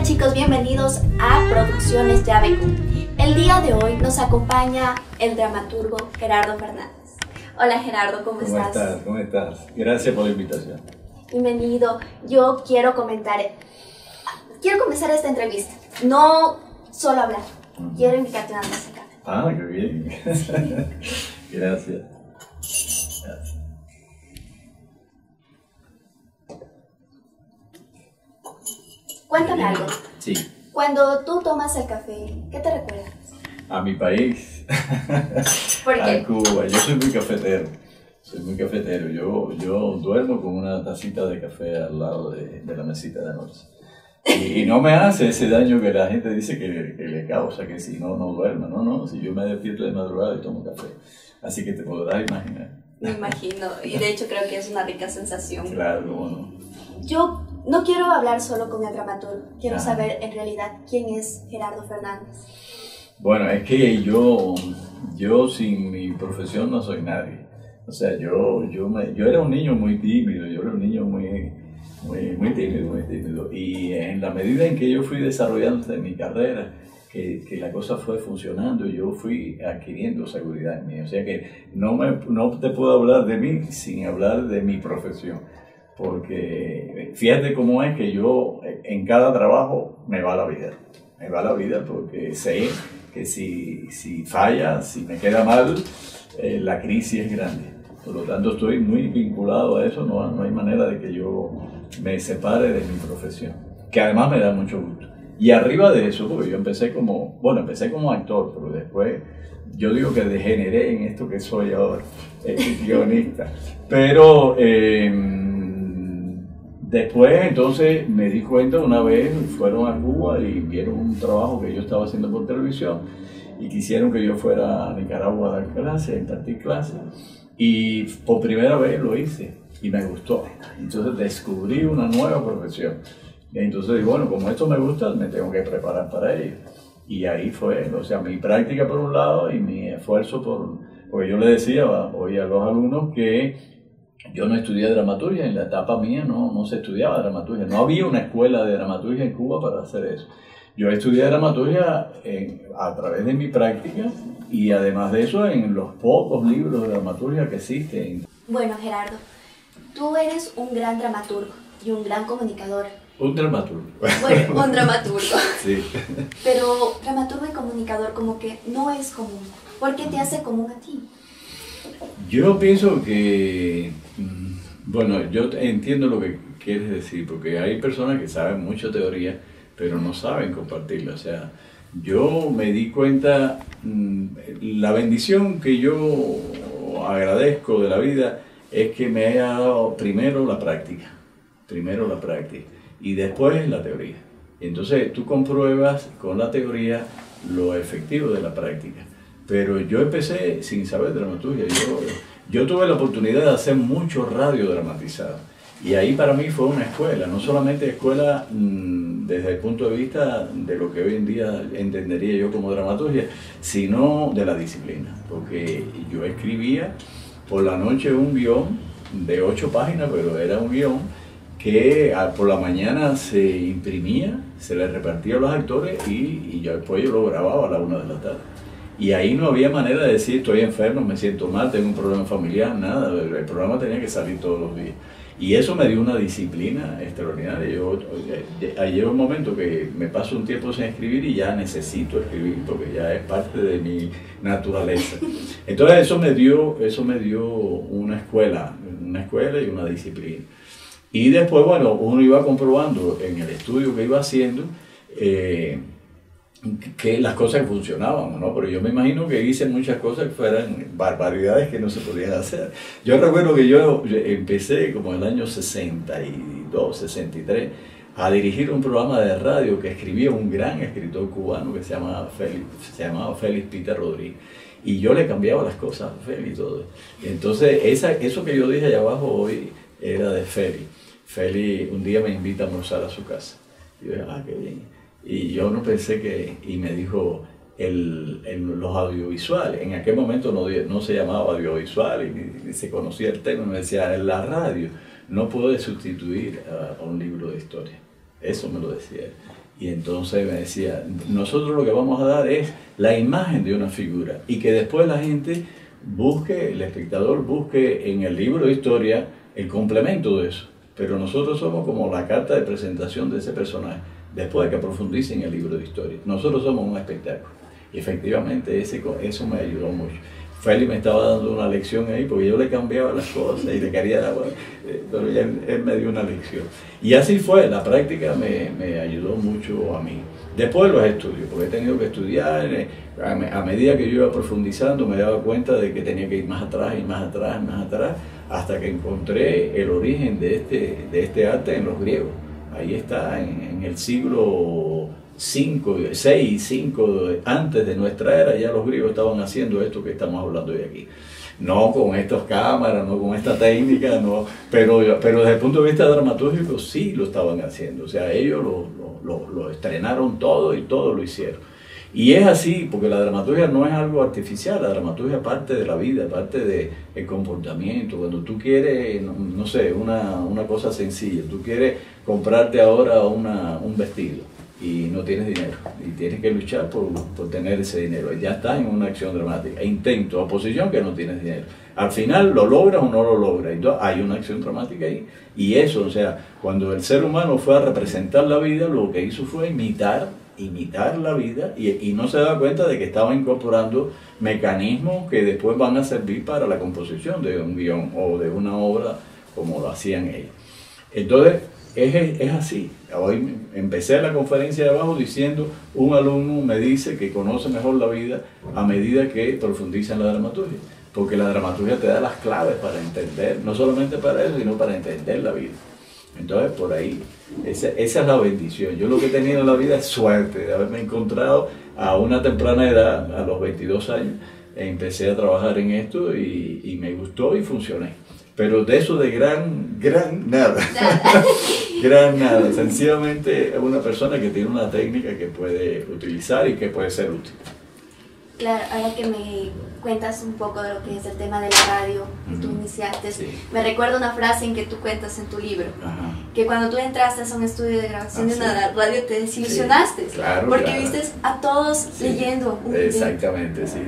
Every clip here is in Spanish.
Hola chicos, bienvenidos a Producciones Yabeco. El día de hoy nos acompaña el dramaturgo Gerardo Fernández. Hola Gerardo, ¿cómo estás? ¿Cómo estás? Gracias por la invitación. Bienvenido. Yo quiero comenzar esta entrevista. No solo hablar, quiero invitarte a una taza de café. Ah, qué bien. Gracias. Cuéntame algo. Sí. Cuando tú tomas el café, ¿qué te recuerdas? A mi país. ¿Por qué? A Cuba. Yo soy muy cafetero. Yo duermo con una tacita de café al lado de la mesita de noche. Y no me hace ese daño que la gente dice que le causa, que si no duermo. No, si yo me despierto de madrugada y tomo café. Así que te podrás imaginar. Me imagino, y de hecho creo que es una rica sensación. Claro, cómo no. Yo no quiero hablar solo con el dramaturgo, quiero saber en realidad quién es Gerardo Fernández. Bueno, es que yo sin mi profesión no soy nadie. O sea, yo era un niño muy tímido, muy tímido. Y en la medida en que yo fui desarrollando mi carrera, que la cosa fue funcionando, yo fui adquiriendo seguridad en mí. O sea que no te puedo hablar de mí sin hablar de mi profesión. Porque fíjate cómo es que yo en cada trabajo me va la vida. Me va la vida porque sé que si falla, si me queda mal, la crisis es grande. Por lo tanto, estoy muy vinculado a eso, no hay manera de que yo me separe de mi profesión, que además me da mucho gusto. Y arriba de eso, porque yo empecé como actor, pero después yo digo que degeneré en esto que soy ahora, guionista. Pero después entonces me di cuenta, una vez fueron a Cuba y vieron un trabajo que yo estaba haciendo por televisión y quisieron que yo fuera a Nicaragua a dar clases, a impartir clases. Y por primera vez lo hice y me gustó. Entonces descubrí una nueva profesión. Entonces digo, bueno, como esto me gusta, me tengo que preparar para ello. Y ahí fue, o sea, mi práctica por un lado y mi esfuerzo porque yo le decía hoy a los alumnos que yo no estudié dramaturgia, en la etapa mía no se estudiaba dramaturgia. No había una escuela de dramaturgia en Cuba para hacer eso. Yo estudié dramaturgia a través de mi práctica y además de eso en los pocos libros de dramaturgia que existen. Bueno, Gerardo, tú eres un gran dramaturgo y un gran comunicador. Un dramaturgo. Bueno, un dramaturgo. Sí. Pero dramaturgo y comunicador como que no es común. ¿Por qué te hace común a ti? Yo pienso que, bueno, yo entiendo lo que quieres decir, porque hay personas que saben mucha teoría, pero no saben compartirla. O sea, yo me di cuenta, la bendición que yo agradezco de la vida es que me haya dado primero la práctica y después la teoría. Entonces tú compruebas con la teoría lo efectivo de la práctica. Pero yo empecé sin saber dramaturgia. Yo tuve la oportunidad de hacer mucho radio dramatizado. Y ahí para mí fue una escuela, no solamente escuela desde el punto de vista de lo que hoy en día entendería yo como dramaturgia, sino de la disciplina. Porque yo escribía por la noche un guión de 8 páginas, pero era un guión que por la mañana se imprimía, se le repartía a los actores y después yo lo grababa a la 1 de la tarde. Y ahí no había manera de decir estoy enfermo, me siento mal, tengo un problema familiar, nada. El programa tenía que salir todos los días. Y eso me dio una disciplina extraordinaria. Llega un momento que me paso un tiempo sin escribir y ya necesito escribir porque ya es parte de mi naturaleza. Entonces eso me dio una escuela y una disciplina. Y después, bueno, uno iba comprobando en el estudio que iba haciendo que las cosas funcionaban, ¿no? Pero yo me imagino que hice muchas cosas que fueran barbaridades que no se podían hacer. Yo recuerdo que yo empecé como en el año 62, 63 a dirigir un programa de radio que escribía un gran escritor cubano que se llamaba Félix Peter Rodríguez. Y yo le cambiaba las cosas a Félix y todo. Y entonces eso que yo dije allá abajo hoy era de Félix. Félix un día me invita a almorzar a su casa. Y yo dije, qué bien. Y yo no pensé y me dijo, los audiovisuales, en aquel momento no se llamaba audiovisual y se conocía el tema, me decía, en la radio no puede sustituir a un libro de historia. Eso me lo decía él. Y entonces me decía, nosotros lo que vamos a dar es la imagen de una figura y que después la gente busque, el espectador busque en el libro de historia el complemento de eso. Pero nosotros somos como la carta de presentación de ese personaje, después de que profundice en el libro de historia. Nosotros somos un espectáculo. Y efectivamente eso me ayudó mucho. Félix me estaba dando una lección ahí, porque yo le cambiaba las cosas y le quería dar, pero él me dio una lección. Y así fue, la práctica me ayudó mucho a mí. Después los estudios, porque he tenido que estudiar, a medida que yo iba profundizando me daba cuenta de que tenía que ir más atrás y más atrás, más atrás, hasta que encontré el origen de este arte en los griegos. Ahí está, en el siglo 6, 5 antes de nuestra era, ya los griegos estaban haciendo esto que estamos hablando hoy aquí. No con estas cámaras, no con esta técnica, no, pero desde el punto de vista dramatúrgico sí lo estaban haciendo. O sea, ellos lo estrenaron todo y todo lo hicieron. Y es así, porque la dramaturgia no es algo artificial, la dramaturgia parte de la vida, parte del comportamiento. Cuando tú quieres, no sé, una cosa sencilla, tú quieres comprarte ahora un vestido y no tienes dinero y tienes que luchar por tener ese dinero, ya estás en una acción dramática, intento, oposición, que no tienes dinero, al final lo logras o no lo logras, entonces hay una acción dramática ahí. Y eso, o sea, cuando el ser humano fue a representar la vida, lo que hizo fue imitar la vida y no se da cuenta de que estaba incorporando mecanismos que después van a servir para la composición de un guión o de una obra como lo hacían ellos. Entonces es así. Hoy empecé la conferencia de abajo diciendo, un alumno me dice que conoce mejor la vida a medida que profundiza en la dramaturgia, porque la dramaturgia te da las claves para entender, no solamente para eso, sino para entender la vida. Entonces, por ahí, esa es la bendición. Yo lo que he tenido en la vida es suerte de haberme encontrado a una temprana edad, a los 22 años, empecé a trabajar en esto y me gustó y funcioné. Pero de eso de gran nada. Gran nada. Sencillamente es una persona que tiene una técnica que puede utilizar y que puede ser útil. Claro, ahora que me cuentas un poco de lo que es el tema de la radio que tú iniciaste, sí. Me recuerda una frase en que tú cuentas en tu libro, que cuando tú entraste a un estudio de grabación de una radio te desilusionaste, claro, porque viste a todos leyendo un video. Exactamente, sí.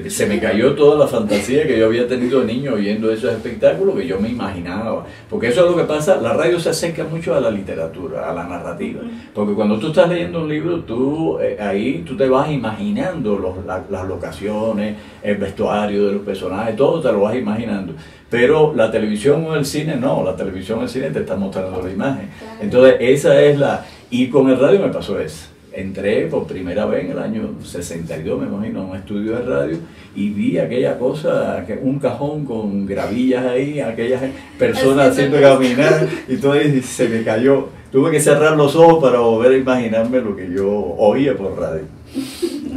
Se me cayó toda la fantasía que yo había tenido de niño oyendo esos espectáculos que yo me imaginaba, porque eso es lo que pasa, la radio se acerca mucho a la literatura, a la narrativa, porque cuando tú estás leyendo un libro, ahí tú te vas imaginando las locaciones, el vestuario de los personajes, todo te lo vas imaginando, pero la televisión o el cine no, la televisión o el cine te está mostrando la imagen, entonces esa es y con el radio me pasó eso. Entré por primera vez en el año 62, me imagino, a un estudio de radio y vi aquella cosa, un cajón con gravillas ahí, aquellas personas haciendo caminar y todo y se me cayó. Tuve que cerrar los ojos para volver a imaginarme lo que yo oía por radio.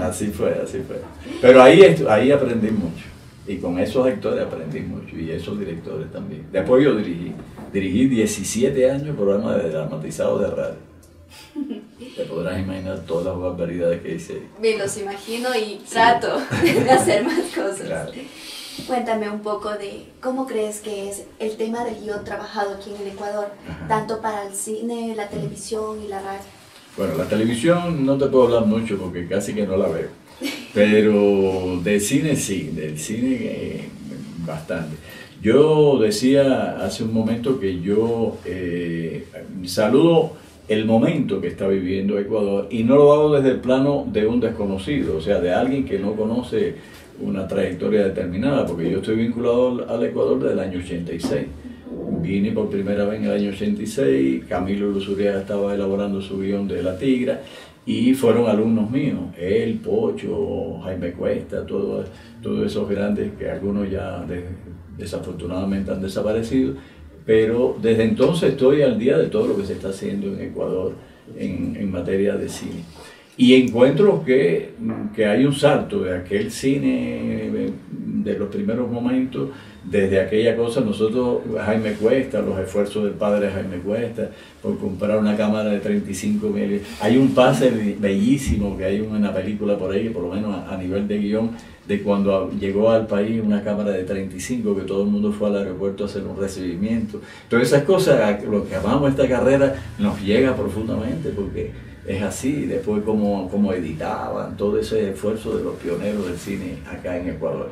Así fue, así fue. Pero ahí aprendí mucho y con esos actores aprendí mucho y esos directores también. Después yo dirigí 17 años programas de dramatizados de radio. Te podrás imaginar todas las barbaridades que hice. Me los imagino y trato de hacer más cosas. Claro. Cuéntame un poco de cómo crees que es el tema del guión trabajado aquí en el Ecuador, tanto para el cine, la televisión y la radio. Bueno, la televisión no te puedo hablar mucho porque casi que no la veo, pero del cine sí, del cine bastante. Yo decía hace un momento que yo saludo el momento que está viviendo Ecuador y no lo hago desde el plano de un desconocido, o sea, de alguien que no conoce una trayectoria determinada, porque yo estoy vinculado al Ecuador desde el año 86. Vine por primera vez en el año 86, Camilo Luzuriaga estaba elaborando su guión de La Tigra y fueron alumnos míos, él, Pocho, Jaime Cuesta, todos esos grandes que algunos ya desafortunadamente han desaparecido. Pero desde entonces estoy al día de todo lo que se está haciendo en Ecuador en materia de cine. Y encuentro que hay un salto de aquel cine de los primeros momentos, desde aquella cosa, nosotros, Jaime Cuesta, los esfuerzos del padre Jaime Cuesta, por comprar una cámara de 35 mm. Hay un pase bellísimo que hay una película por ahí, por lo menos a nivel de guión, de cuando llegó al país una cámara de 35, que todo el mundo fue al aeropuerto a hacer un recibimiento. Todas esas cosas, lo que amamos esta carrera, nos llega profundamente, porque es así. Después cómo editaban, todo ese esfuerzo de los pioneros del cine acá en Ecuador.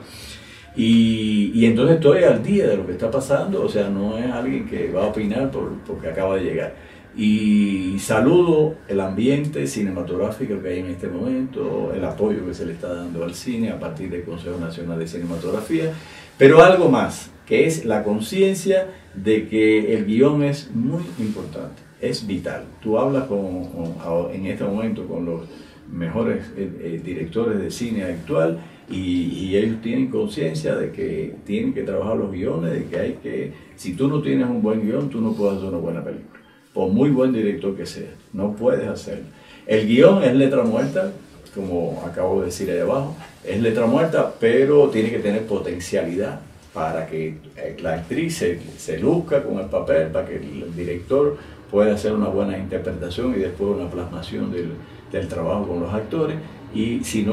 Y entonces estoy al día de lo que está pasando, o sea, no es alguien que va a opinar porque acaba de llegar. Y saludo el ambiente cinematográfico que hay en este momento, el apoyo que se le está dando al cine a partir del Consejo Nacional de Cinematografía, pero algo más, que es la conciencia de que el guión es muy importante, es vital. Tú hablas en este momento con los mejores directores de cine actual y ellos tienen conciencia de que tienen que trabajar los guiones, de que si tú no tienes un buen guión, tú no puedes hacer una buena película. Por muy buen director que sea, no puedes hacerlo. El guión es letra muerta, como acabo de decir ahí abajo, es letra muerta, pero tiene que tener potencialidad para que la actriz se luzca con el papel, para que el director pueda hacer una buena interpretación y después una plasmación del trabajo con los actores. Y si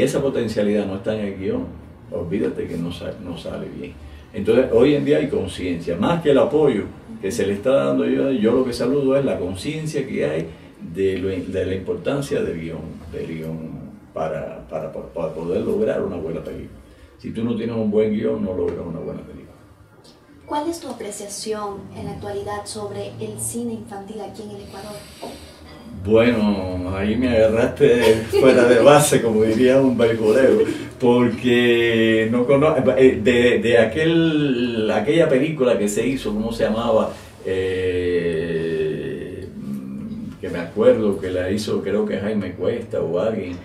esa potencialidad no está en el guión, olvídate que no sale bien. Entonces, hoy en día hay conciencia, más que el apoyo que se le está dando. Yo lo que saludo es la conciencia que hay de la importancia del guión para poder lograr una buena película. Si tú no tienes un buen guión, no logras una buena película. ¿Cuál es tu apreciación en la actualidad sobre el cine infantil aquí en el Ecuador? Bueno, ahí me agarraste fuera de base, como diría un beisbolero, porque no conozco, de aquella película que se hizo, ¿cómo se llamaba? Que me acuerdo que la hizo, creo que Jaime Cuesta o alguien,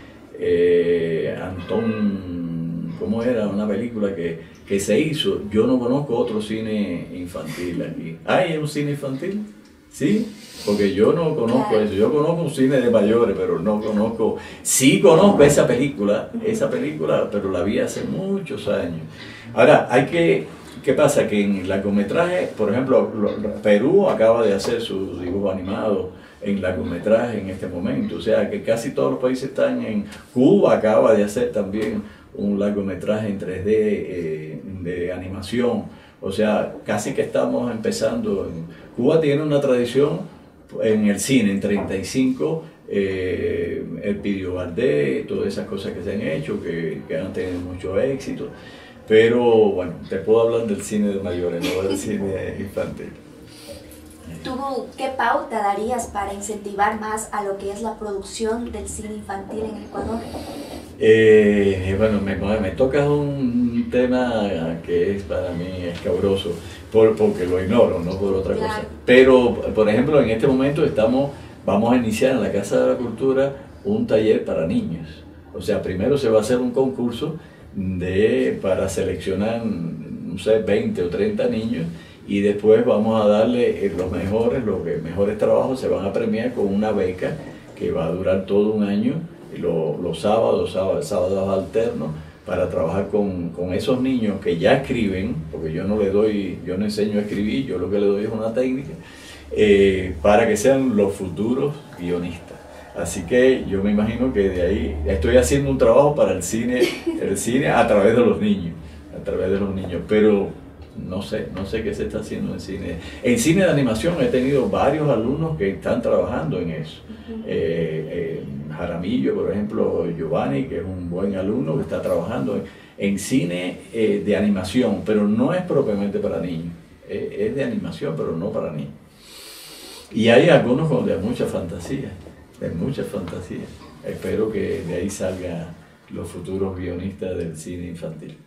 Antón, ¿cómo era? Una película que se hizo. Yo no conozco otro cine infantil aquí. ¿Hay un cine infantil? ¿Sí? Porque yo no conozco eso. Yo conozco un cine de mayores, pero no conozco. Sí conozco esa película, pero la vi hace muchos años. Ahora, ¿qué pasa? Que en largometraje, por ejemplo, Perú acaba de hacer su dibujo animado en largometraje en este momento. O sea, que casi todos los países están en... Cuba acaba de hacer también un largometraje en 3D de animación. O sea, casi que estamos empezando. Cuba tiene una tradición en el cine, en 35, el Pidio Valdés, todas esas cosas que se han hecho, que han tenido mucho éxito. Pero bueno, te puedo hablar del cine de mayores, no del cine infantil. ¿Tú qué pauta darías para incentivar más a lo que es la producción del cine infantil en el Ecuador? Bueno, me tocas un tema que es para mí escabroso, porque lo ignoro, no por otra cosa. Pero, por ejemplo, en este momento vamos a iniciar en la Casa de la Cultura un taller para niños. O sea, primero se va a hacer un concurso para seleccionar, no sé, 20 o 30 niños, y después vamos a darle los mejores trabajos se van a premiar con una beca que va a durar todo un año, los sábados alternos, para trabajar con esos niños que ya escriben, porque yo no enseño a escribir, yo lo que le doy es una técnica, para que sean los futuros guionistas. Así que yo me imagino que de ahí estoy haciendo un trabajo para el cine a través de los niños, pero no sé qué se está haciendo en cine. En cine de animación he tenido varios alumnos que están trabajando en eso. Jaramillo, por ejemplo, Giovanni, que es un buen alumno que está trabajando en cine de animación, pero no es propiamente para niños. Es de animación, pero no para niños. Y hay algunos con de mucha fantasía. Espero que de ahí salgan los futuros guionistas del cine infantil.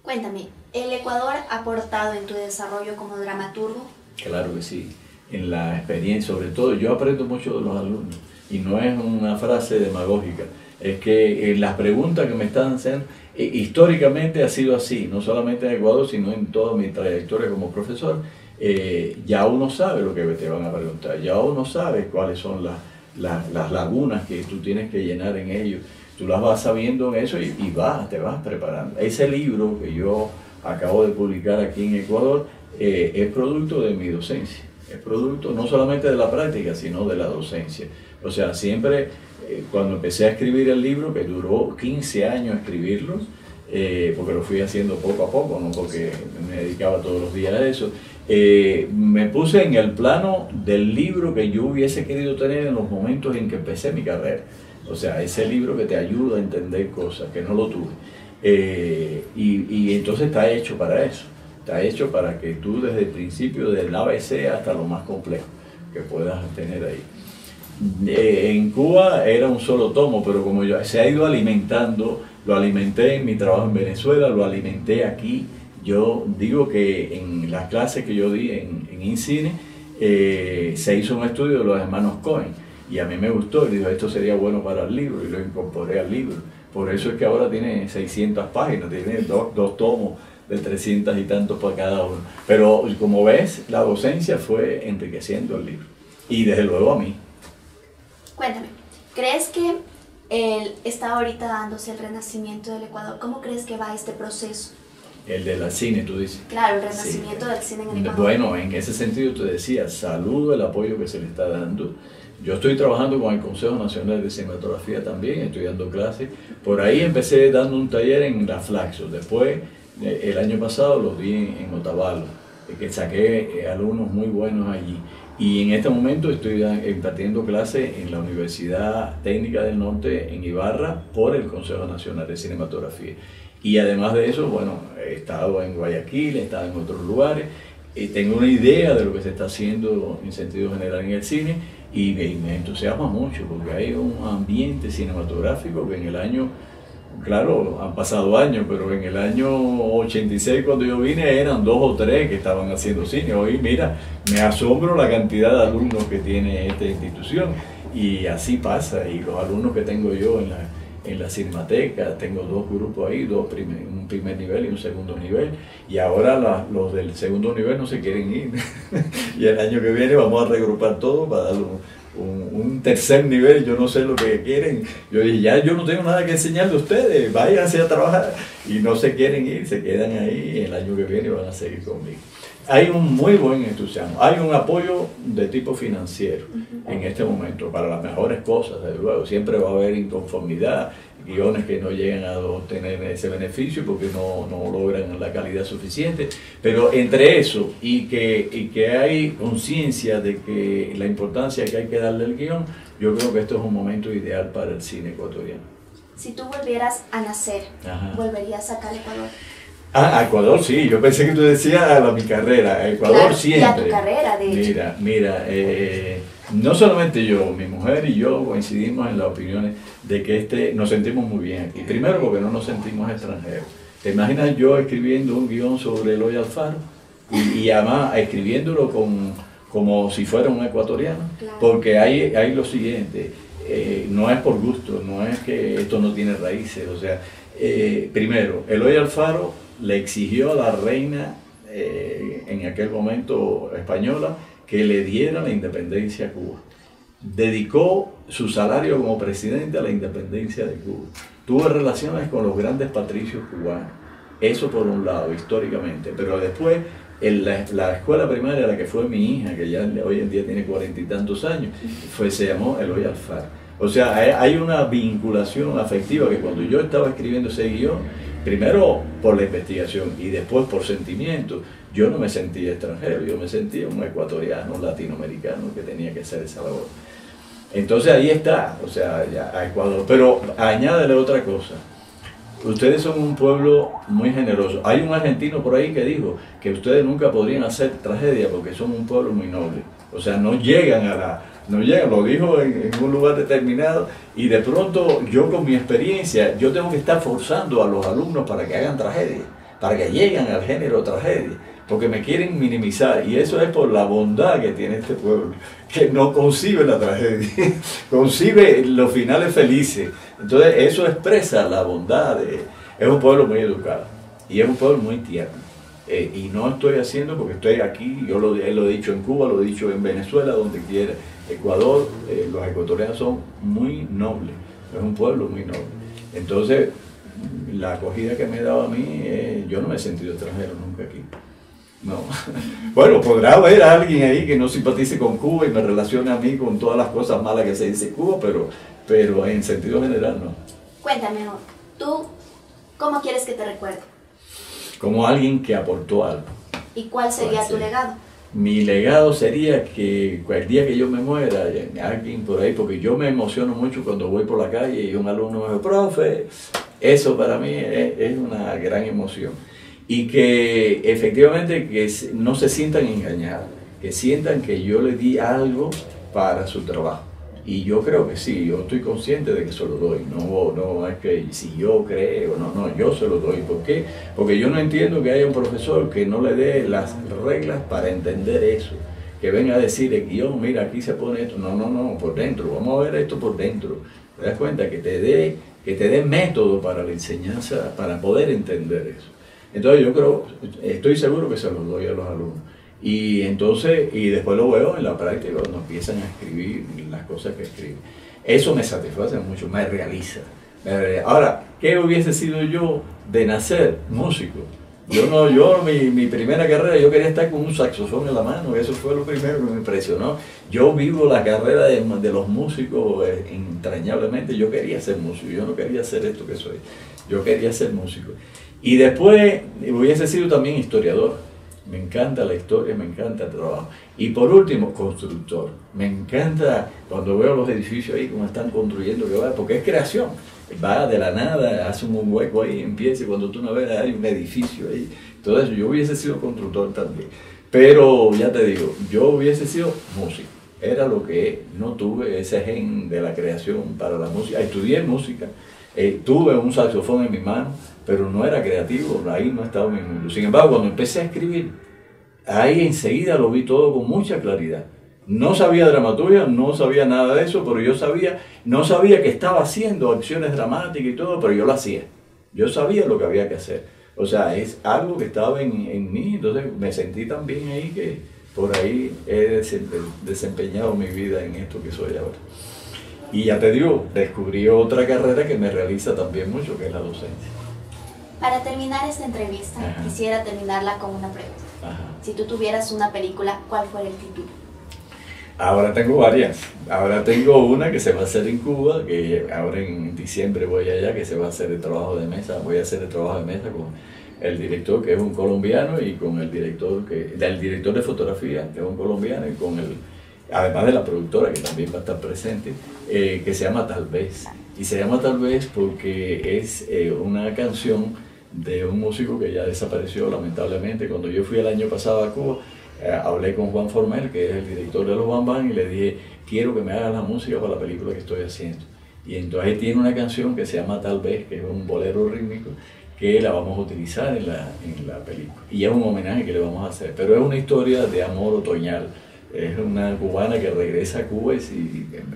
Cuéntame, ¿el Ecuador ha aportado en tu desarrollo como dramaturgo? Claro que sí, en la experiencia, sobre todo yo aprendo mucho de los alumnos, y no es una frase demagógica, es que las preguntas que me están haciendo, históricamente ha sido así, no solamente en Ecuador, sino en toda mi trayectoria como profesor. Ya uno sabe lo que te van a preguntar, ya uno sabe cuáles son las lagunas que tú tienes que llenar en ellos. Tú las vas sabiendo en eso y te vas preparando. Ese libro que yo acabo de publicar aquí en Ecuador es producto de mi docencia. Es producto no solamente de la práctica, sino de la docencia. O sea, siempre cuando empecé a escribir el libro, que duró 15 años escribirlo, porque lo fui haciendo poco a poco, no porque me dedicaba todos los días a eso. Me puse en el plano del libro que yo hubiese querido tener en los momentos en que empecé mi carrera. O sea, ese libro que te ayuda a entender cosas, que no lo tuve. Y entonces está hecho para eso. Está hecho para que tú desde el principio, del ABC hasta lo más complejo que puedas tener ahí. En Cuba era un solo tomo, pero como se ha ido alimentando, lo alimenté en mi trabajo en Venezuela, lo alimenté aquí. Yo digo que en las clases que yo di en INCINE se hizo un estudio de los hermanos Cohen y a mí me gustó y dijo, esto sería bueno para el libro y lo incorporé al libro. Por eso es que ahora tiene 600 páginas, tiene dos tomos de 300 y tantos para cada uno. Pero como ves, la docencia fue enriqueciendo el libro y desde luego a mí. Cuéntame, ¿crees que está ahorita dándose el renacimiento del Ecuador? ¿Cómo crees que va este proceso? El de la cine, tú dices. Claro, el renacimiento del cine en el Ecuador. Bueno, en ese sentido te decía, saludo el apoyo que se le está dando. Yo estoy trabajando con el Consejo Nacional de Cinematografía también, estoy dando clases. Por ahí empecé dando un taller en la Flaxo. Después, el año pasado lo di en Otavalo, que saqué alumnos muy buenos allí. Y en este momento estoy impartiendo clases en la Universidad Técnica del Norte en Ibarra por el Consejo Nacional de Cinematografía. Y además de eso, bueno, he estado en Guayaquil, he estado en otros lugares, tengo una idea de lo que se está haciendo en sentido general en el cine y me entusiasma mucho porque hay un ambiente cinematográfico que en el año, claro, han pasado años, pero en el año 86 cuando yo vine eran 2 o 3 que estaban haciendo cine. Hoy, mira, me asombro la cantidad de alumnos que tiene esta institución y así pasa. Y los alumnos que tengo yo en la Cinemateca, tengo 2 grupos ahí, un primer nivel y un segundo nivel, y ahora los del segundo nivel no se quieren ir. Y el año que viene vamos a regrupar todo para darle un tercer nivel, yo no sé lo que quieren. Yo dije, ya yo no tengo nada que enseñarle a ustedes, váyanse a trabajar. Y no se quieren ir, se quedan ahí y el año que viene van a seguir conmigo. Hay un muy buen entusiasmo, hay un apoyo de tipo financiero en este momento para las mejores cosas, desde luego. Siempre va a haber inconformidad, guiones que no llegan a obtener ese beneficio porque no logran la calidad suficiente, pero entre eso y que hay conciencia de que la importancia que hay que darle al guión, yo creo que esto es un momento ideal para el cine ecuatoriano. Si tú volvieras a nacer, ¿volverías acá al Ecuador? Ah, a Ecuador sí, yo pensé que tú decías a mi carrera, a Ecuador claro, siempre. Y a tu carrera, de hecho. Mira, no solamente yo, mi mujer y yo coincidimos en las opiniones de que nos sentimos muy bien aquí. Primero porque no nos sentimos extranjeros. ¿Te imaginas yo escribiendo un guión sobre Eloy Alfaro? Y además escribiéndolo como si fuera un ecuatoriano. Claro. Porque hay lo siguiente, no es por gusto, no es que esto no tiene raíces, o sea, primero, Eloy Alfaro le exigió a la reina en aquel momento española que le diera la independencia a Cuba. Dedicó su salario como presidente a la independencia de Cuba. Tuvo relaciones con los grandes patricios cubanos. Eso por un lado, históricamente. Pero después, la escuela primaria a la que fue mi hija, que ya hoy en día tiene 40 y tantos años, se llamó Eloy Alfaro. O sea, hay una vinculación afectiva que cuando yo estaba escribiendo ese guión, primero por la investigación y después por sentimiento, yo no me sentía extranjero, yo me sentía un ecuatoriano, un latinoamericano que tenía que hacer esa labor. Entonces ahí está, o sea, ya a Ecuador. Pero añádele otra cosa, ustedes son un pueblo muy generoso. Hay un argentino por ahí que dijo que ustedes nunca podrían hacer tragedia porque son un pueblo muy noble. O sea, no llegan, lo dijo en un lugar determinado y de pronto yo con mi experiencia, yo tengo que estar forzando a los alumnos para que hagan tragedia, para que lleguen al género tragedia, porque me quieren minimizar y eso es por la bondad que tiene este pueblo, que no concibe la tragedia, concibe los finales felices. Entonces eso expresa la bondad, es un pueblo muy educado y es un pueblo muy tierno. Y no estoy haciendo porque estoy aquí, yo lo he dicho en Cuba, lo he dicho en Venezuela, donde quiera. Ecuador, los ecuatorianos son muy nobles, es un pueblo muy noble. Entonces, la acogida que me daba a mí, yo no me he sentido extranjero nunca aquí. No. Bueno, podrá haber alguien ahí que no simpatice con Cuba y me relacione a mí con todas las cosas malas que se dice Cuba, pero en sentido general no. Cuéntame, tú ¿Cómo quieres que te recuerde? Como alguien que aportó algo. ¿Y cuál sería tu legado? Mi legado sería que el día que yo me muera, alguien por ahí, porque yo me emociono mucho cuando voy por la calle y un alumno me dice, profe, eso para mí es una gran emoción. Y que efectivamente que no se sientan engañados, que sientan que yo les di algo para su trabajo. Y yo creo que sí, yo estoy consciente de que se lo doy, no es que si yo creo, no, yo se lo doy. ¿Por qué? Porque yo no entiendo que haya un profesor que no le dé las reglas para entender eso, que venga a decir el guión, mira, aquí se pone esto, no, por dentro, vamos a ver esto por dentro. ¿Te das cuenta? Que te dé método para la enseñanza, para poder entender eso. Entonces yo creo, estoy seguro que se los doy a los alumnos. Y entonces, y después lo veo en la práctica cuando empiezan a escribir las cosas que escriben. Eso me satisface mucho, me realiza. Ahora, ¿qué hubiese sido yo de nacer músico? Mi primera carrera, yo quería estar con un saxofón en la mano, eso fue lo primero que me impresionó. Yo vivo la carrera de los músicos entrañablemente, yo quería ser músico, yo no quería ser esto que soy, yo quería ser músico. Y después hubiese sido también historiador. Me encanta la historia, me encanta el trabajo. Y por último, constructor. Me encanta cuando veo los edificios ahí, como están construyendo, porque es creación. Va de la nada, hace un hueco ahí, empieza y cuando tú no ves hay un edificio ahí. Todo eso, yo hubiese sido constructor también. Pero ya te digo, yo hubiese sido músico. Era lo que no tuve, ese gen de la creación para la música. Estudié música, tuve un saxofón en mi mano, pero no era creativo, ahí no estaba mi mundo. Sin embargo, cuando empecé a escribir, ahí enseguida lo vi todo con mucha claridad. No sabía dramaturgia, no sabía nada de eso, pero no sabía que estaba haciendo acciones dramáticas y todo, pero yo lo hacía. Yo sabía lo que había que hacer. O sea, es algo que estaba en mí, entonces me sentí tan bien ahí que por ahí he desempeñado mi vida en esto que soy ahora. Y ya te digo, descubrí otra carrera que me realiza también mucho, que es la docencia. Para terminar esta entrevista, quisiera terminarla con una pregunta. Si tú tuvieras una película, ¿cuál fuera el título? Ahora tengo varias. Ahora tengo una que se va a hacer en Cuba, que ahora en diciembre voy allá, que se va a hacer el trabajo de mesa. Voy a hacer el trabajo de mesa con el director, que es un colombiano, y con el director de fotografía, que es un colombiano, y con además de la productora, que también va a estar presente, que se llama Tal Vez. Y se llama Tal Vez porque es una canción de un músico que ya desapareció lamentablemente. Cuando yo fui el año pasado a Cuba, hablé con Juan Formel, que es el director de los Bam Bam, y le dije, quiero que me hagas la música para la película que estoy haciendo. Y entonces él tiene una canción que se llama Tal Vez, que es un bolero rítmico, que la vamos a utilizar en la película. Y es un homenaje que le vamos a hacer, pero es una historia de amor otoñal. Es una cubana que regresa a Cuba y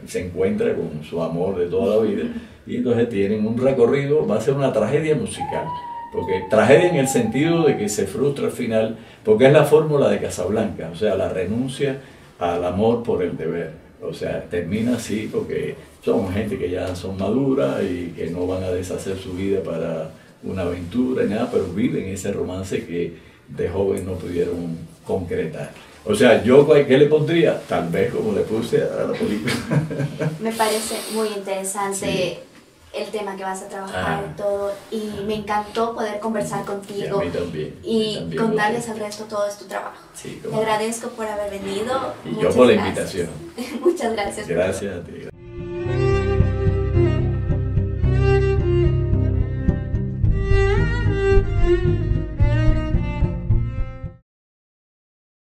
se encuentra con su amor de toda la vida, y entonces tienen un recorrido, va a ser una tragedia musical. Porque tragedia en el sentido de que se frustra al final, porque es la fórmula de Casablanca, o sea, la renuncia al amor por el deber. O sea, termina así porque son gente que ya son maduras y que no van a deshacer su vida para una aventura ni nada, pero viven ese romance que de joven no pudieron concretar. O sea, yo, ¿qué le pondría? Tal vez como le puse a la película. Me parece muy interesante. Sí. El tema que vas a trabajar y todo, y me encantó poder conversar contigo. Y a mí también. Y contarles al resto todo es tu trabajo. Sí, te agradezco por haber venido. Y yo por la invitación. Muchas gracias. Gracias a ti.